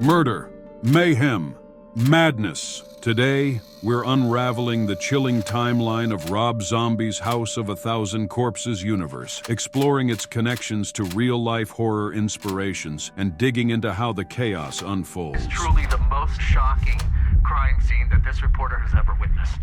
Murder, mayhem, madness. Today, we're unraveling the chilling timeline of Rob Zombie's House of a Thousand Corpses universe, exploring its connections to real-life horror inspirations and digging into how the chaos unfolds. It's truly the most shocking crime scene that this reporter has ever witnessed.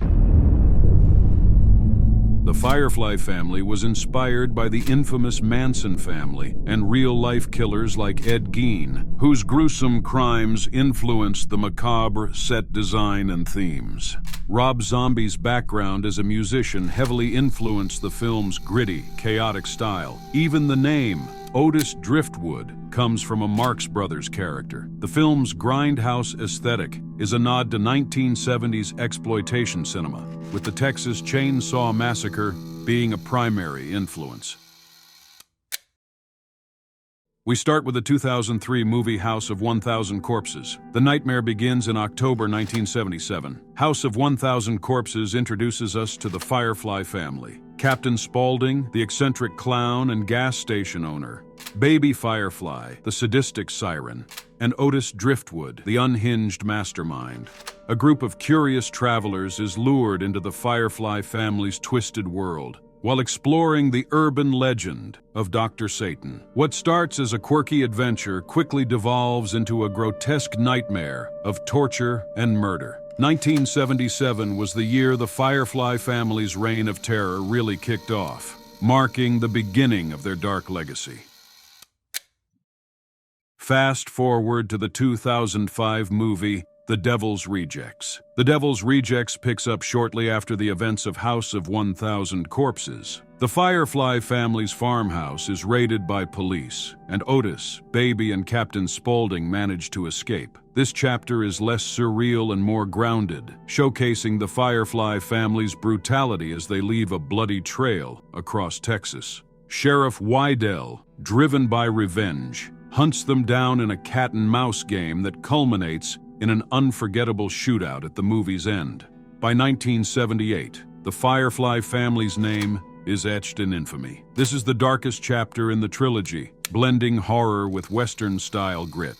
The Firefly family was inspired by the infamous Manson family and real-life killers like Ed Gein, whose gruesome crimes influenced the macabre set design and themes. Rob Zombie's background as a musician heavily influenced the film's gritty, chaotic style. Even the name, Otis Driftwood, comes from a Marx Brothers character. The film's grindhouse aesthetic is a nod to 1970s exploitation cinema, with the Texas Chainsaw Massacre being a primary influence. We start with the 2003 movie House of 1,000 Corpses. The nightmare begins in October 1977. House of 1,000 Corpses introduces us to the Firefly family. Captain Spaulding, the eccentric clown and gas station owner. Baby Firefly, the sadistic siren. And Otis Driftwood, the unhinged mastermind. A group of curious travelers is lured into the Firefly family's twisted world, while exploring the urban legend of Dr. Satan. What starts as a quirky adventure quickly devolves into a grotesque nightmare of torture and murder. 1977 was the year the Firefly family's reign of terror really kicked off, marking the beginning of their dark legacy. Fast forward to the 2005 movie The Devil's Rejects. The Devil's Rejects picks up shortly after the events of House of 1,000 Corpses. The Firefly family's farmhouse is raided by police, and Otis, Baby, and Captain Spaulding manage to escape. This chapter is less surreal and more grounded, showcasing the Firefly family's brutality as they leave a bloody trail across Texas. Sheriff Wydell, driven by revenge, hunts them down in a cat-and-mouse game that culminates in an unforgettable shootout at the movie's end. By 1978, the Firefly family's name is etched in infamy. This is the darkest chapter in the trilogy, blending horror with Western-style grit.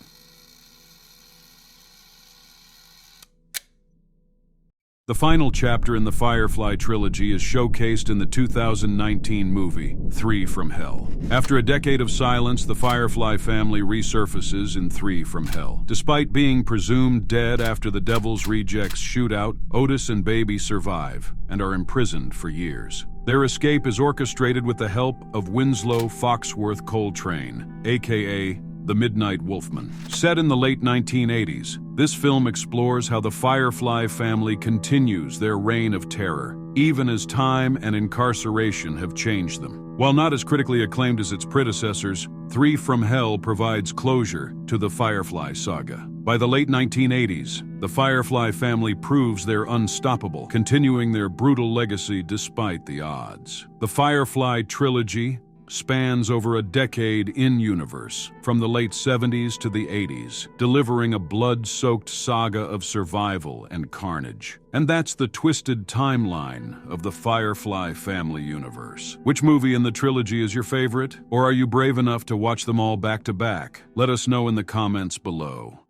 The final chapter in the Firefly trilogy is showcased in the 2019 movie, 3 from Hell. After a decade of silence, the Firefly family resurfaces in 3 from Hell. Despite being presumed dead after the Devil's Rejects shootout, Otis and Baby survive and are imprisoned for years. Their escape is orchestrated with the help of Winslow Foxworth Coltrane, aka The Midnight Wolfman. Set in the late 1980s, this film explores how the Firefly family continues their reign of terror, even as time and incarceration have changed them. While not as critically acclaimed as its predecessors, 3 from Hell provides closure to the Firefly saga. By the late 1980s, the Firefly family proves they're unstoppable, continuing their brutal legacy despite the odds. The Firefly trilogy spans over a decade in-universe, from the late 70s to the 80s, delivering a blood-soaked saga of survival and carnage. And that's the twisted timeline of the Firefly family universe. Which movie in the trilogy is your favorite? Or are you brave enough to watch them all back-to-back? Let us know in the comments below.